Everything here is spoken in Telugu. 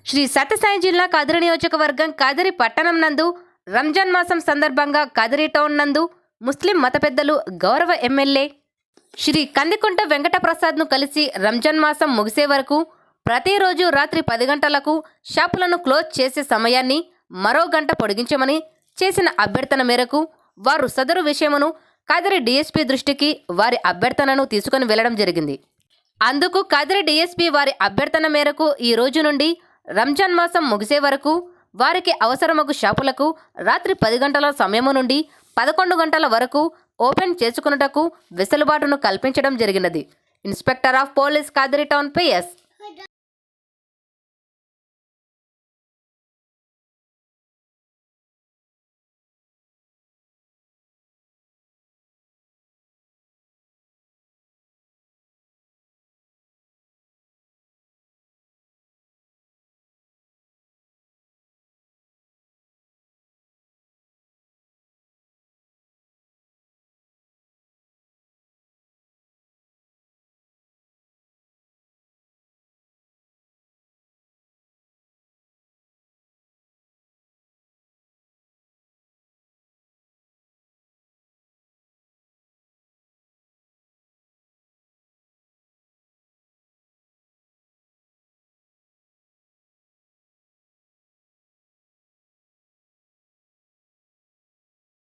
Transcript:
శ్రీ సత్యసాయి జిల్లా కదిరి నియోజకవర్గం కదిరి పట్టణం నందు రంజాన్ మాసం సందర్భంగా కదిరి టౌన్ నందు ముస్లిం మత పెద్దలు గౌరవ ఎమ్మెల్యే శ్రీ కందికుంట వెంకట ప్రసాద్ను కలిసి రంజాన్ మాసం ముగిసే వరకు ప్రతిరోజు రాత్రి 10 గంటలకు షాపులను క్లోజ్ చేసే సమయాన్ని మరో గంట పొడిగించమని చేసిన అభ్యర్థన మేరకు వారు సదరు విషయమును కదిరి డీఎస్పీ దృష్టికి వారి అభ్యర్థనను తీసుకుని వెళ్లడం జరిగింది. అందుకు కదిరి డీఎస్పీ వారి అభ్యర్థన మేరకు ఈ రోజు నుండి రంజాన్ మాసం ముగిసే వరకు వారికి అవసరమగు షాపులకు రాత్రి 10 గంటల సమయము నుండి 11 గంటల వరకు ఓపెన్ చేసుకున్నటకు వెసులుబాటును కల్పించడం జరిగినది. Inspector of police Kadiri town PS